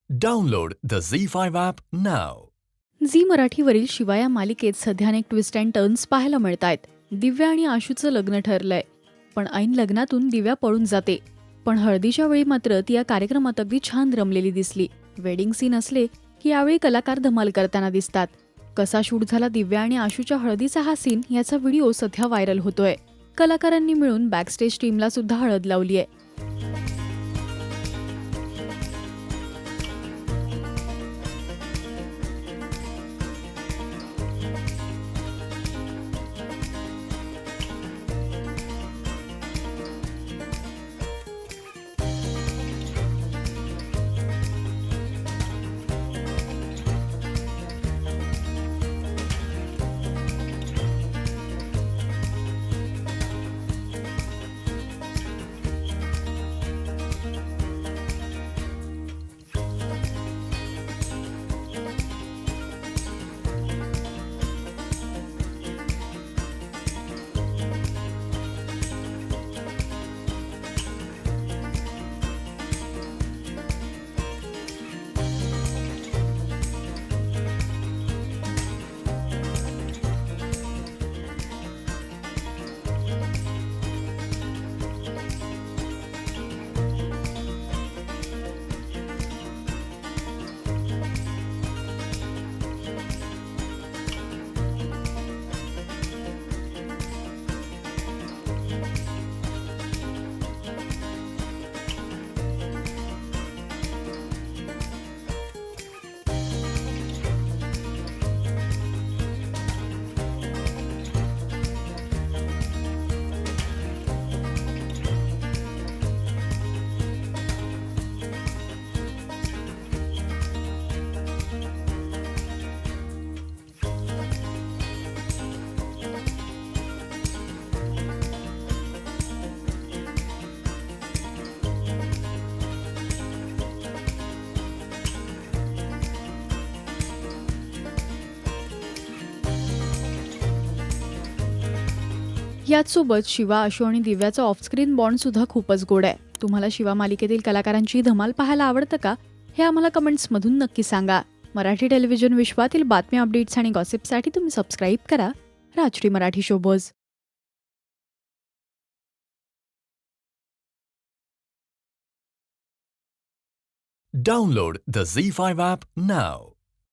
Download the Z5 app now. Zee मराठीवरील शिवा या मालिकेत सध्या अनेक ट्विस्ट अँड टर्न्स पाहायला मिळतायत. दिव्या आणि आशूचं लग्न ठरलंय, पण ऐन लग्नातून दिव्या पळून जाते. पण हळदीच्या वेळी मात्र ती या कार्यक्रमात अगदी छान रमलेली दिसली. वेडिंग सीन असले की यावेळी कलाकार धमाल करताना दिसतात. कसा शूट झाला दिव्या आणि आशूच्या हळदीचा हा सीन याचा व्हिडिओ सध्या व्हायरल होतोय. कलाकारांनी मिळून बॅकस्टेज टीमला सुद्धा हळद लावली आहे. याचसोबत शिवा, आशू आणि दिव्याचा ऑफस्क्रीन बॉन्ड सुद्धा खूपच गोड आहे. तुम्हाला शिवा मालिकेतील कलाकारांची धमाल पाहायला आवडतं का? हे आम्हाला कमेंट्समधून नक्की सांगा. मराठी टेलिव्हिजन विश्वातील बातम्या, अपडेट्स आणि गॉसिपसाठी तुम्ही सबस्क्राईब करा Rajshri Marathi showbuzz. Download the Z5 app now.